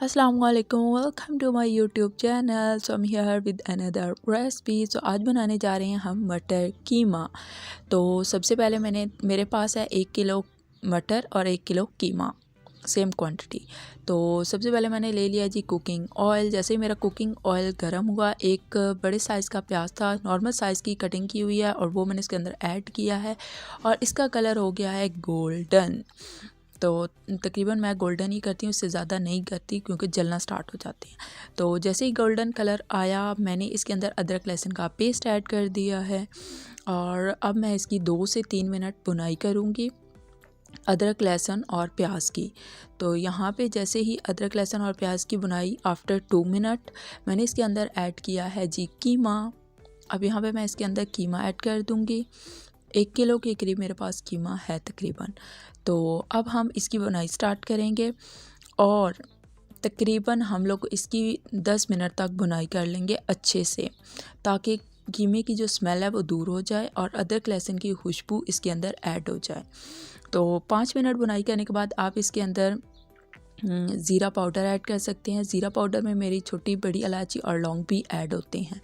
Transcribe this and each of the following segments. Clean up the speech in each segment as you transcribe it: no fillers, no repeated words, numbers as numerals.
अस्सलामुअलैकुम, welcome to my YouTube channel. So I am here with another recipe. So आज बनाने जा रहे हैं हम मटर कीमा। तो सबसे पहले मेरे पास है 1 किलो मटर और 1 किलो कीमा, सेम क्वांटिटी। तो सबसे पहले मैंने ले लिया जी कुकिंग ऑयल। जैसे ही मेरा कुकिंग ऑयल गर्म हुआ, एक बड़े साइज़ का प्याज था, नॉर्मल साइज़ की कटिंग की हुई है, और वो मैंने इसके अंदर ऐड किया है और इसका कलर हो गया है गोल्डन। तो तकरीबन मैं गोल्डन ही करती हूँ, उससे ज़्यादा नहीं करती क्योंकि जलना स्टार्ट हो जाती हैं। तो जैसे ही गोल्डन कलर आया, मैंने इसके अंदर अदरक लहसुन का पेस्ट ऐड कर दिया है और अब मैं इसकी 2 से 3 मिनट भुनाई करूँगी, अदरक लहसुन और प्याज की। तो यहाँ पे जैसे ही अदरक लहसुन और प्याज की भुनाई आफ्टर 2 मिनट, मैंने इसके अंदर ऐड किया है जी कीमा। अब यहाँ पे मैं इसके अंदर कीमा ऐड कर दूँगी। 1 किलो के करीब मेरे पास कीमा है तकरीबन। तो अब हम इसकी बुनाई स्टार्ट करेंगे और तकरीबन हम लोग इसकी 10 मिनट तक बुनाई कर लेंगे अच्छे से, ताकि कीमे की जो स्मेल है वो दूर हो जाए और अदरक लहसुन की खुशबू इसके अंदर ऐड हो जाए। तो 5 मिनट बुनाई करने के बाद आप इसके अंदर ज़ीरा पाउडर ऐड कर सकते हैं। ज़ीरा पाउडर में मेरी छोटी बड़ी इलायची और लौंग भी ऐड होते हैं।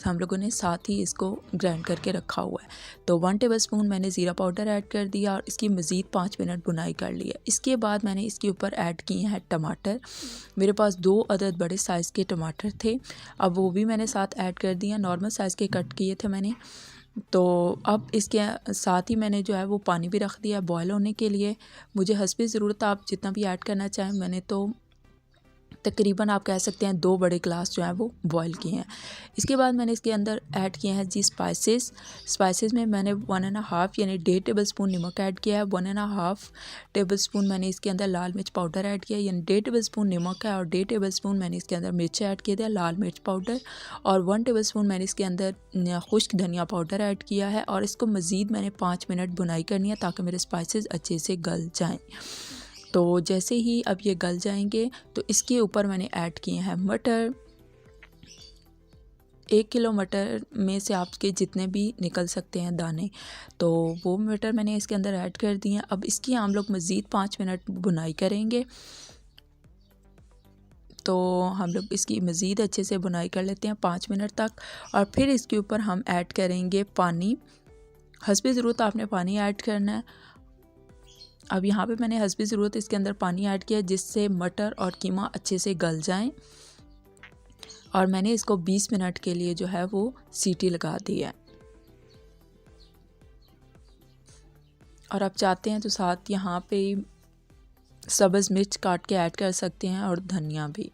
हम लोगों ने साथ ही इसको ग्राइंड करके रखा हुआ है। तो 1 टेबलस्पून मैंने ज़ीरा पाउडर ऐड कर दिया और इसकी मज़ीद 5 मिनट बुनाई कर ली है। इसके बाद मैंने इसके ऊपर ऐड किए हैं टमाटर। मेरे पास 2 अदद बड़े साइज़ के टमाटर थे, अब वो भी मैंने साथ ऐड कर दिए। नॉर्मल साइज़ के कट किए थे मैंने। तो अब इसके साथ ही मैंने जो है वो पानी भी रख दिया बॉयल होने के लिए। मुझे हस्बे ज़रूरत आप जितना भी ऐड करना चाहें। मैंने तो तकरीबन आप कह सकते हैं 2 बड़े ग्लास जो हैं वो बॉयल किए हैं। इसके बाद मैंने इसके अंदर ऐड किए हैं जी स्पाइसेस में मैंने 1.5 यानी 1.5 टेबलस्पून नमक ऐड किया है। 1.5 टेबलस्पून मैंने इसके अंदर लाल मिर्च पाउडर ऐड किया, यानी 1.5 टेबलस्पून नमक है और 1.5 टेबलस्पून मैंने इसके अंदर मिर्च ऐड किया था, लाल मिर्च पाउडर, और 1 टेबलस्पून मैंने इसके अंदर खुश्क धनिया पाउडर ऐड किया है। और इसको मज़ीद मैंने 5 मिनट बुनाई करनी है ताकि मेरे स्पाइसेस अच्छे से गल जाएँ। तो जैसे ही अब ये गल जाएंगे तो इसके ऊपर मैंने ऐड किए हैं मटर। 1 किलो मटर में से आपके जितने भी निकल सकते हैं दाने, तो वो मटर मैंने इसके अंदर ऐड कर दिए हैं। अब इसकी हम लोग मज़ीद 5 मिनट बुनाई करेंगे। तो हम लोग इसकी मज़ीद अच्छे से बुनाई कर लेते हैं 5 मिनट तक, और फिर इसके ऊपर हम ऐड करेंगे पानी। हस्बे ज़रूरत आपने पानी ऐड करना है। अब यहाँ पे मैंने हस्बे ज़रूरत इसके अंदर पानी ऐड किया जिससे मटर और कीमा अच्छे से गल जाएं, और मैंने इसको 20 मिनट के लिए जो है वो सीटी लगा दी है। और आप चाहते हैं तो साथ यहाँ पे सब्ज़ मिर्च काट के ऐड कर सकते हैं और धनिया भी।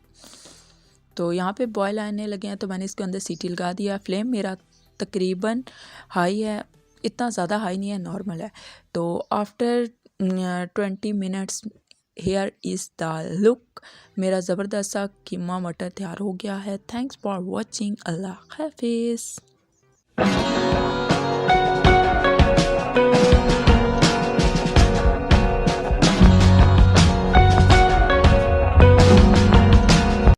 तो यहाँ पे बॉयल आने लगे हैं तो मैंने इसके अंदर सीटी लगा दिया। फ्लेम मेरा तकरीबन हाई है, इतना ज़्यादा हाई नहीं है, नॉर्मल है। तो after 20 minutes here is the look. मेरा ज़बरदस्त सा कीमा मटर तैयार हो गया है। Thanks for watching. अल्लाह हाफिज़।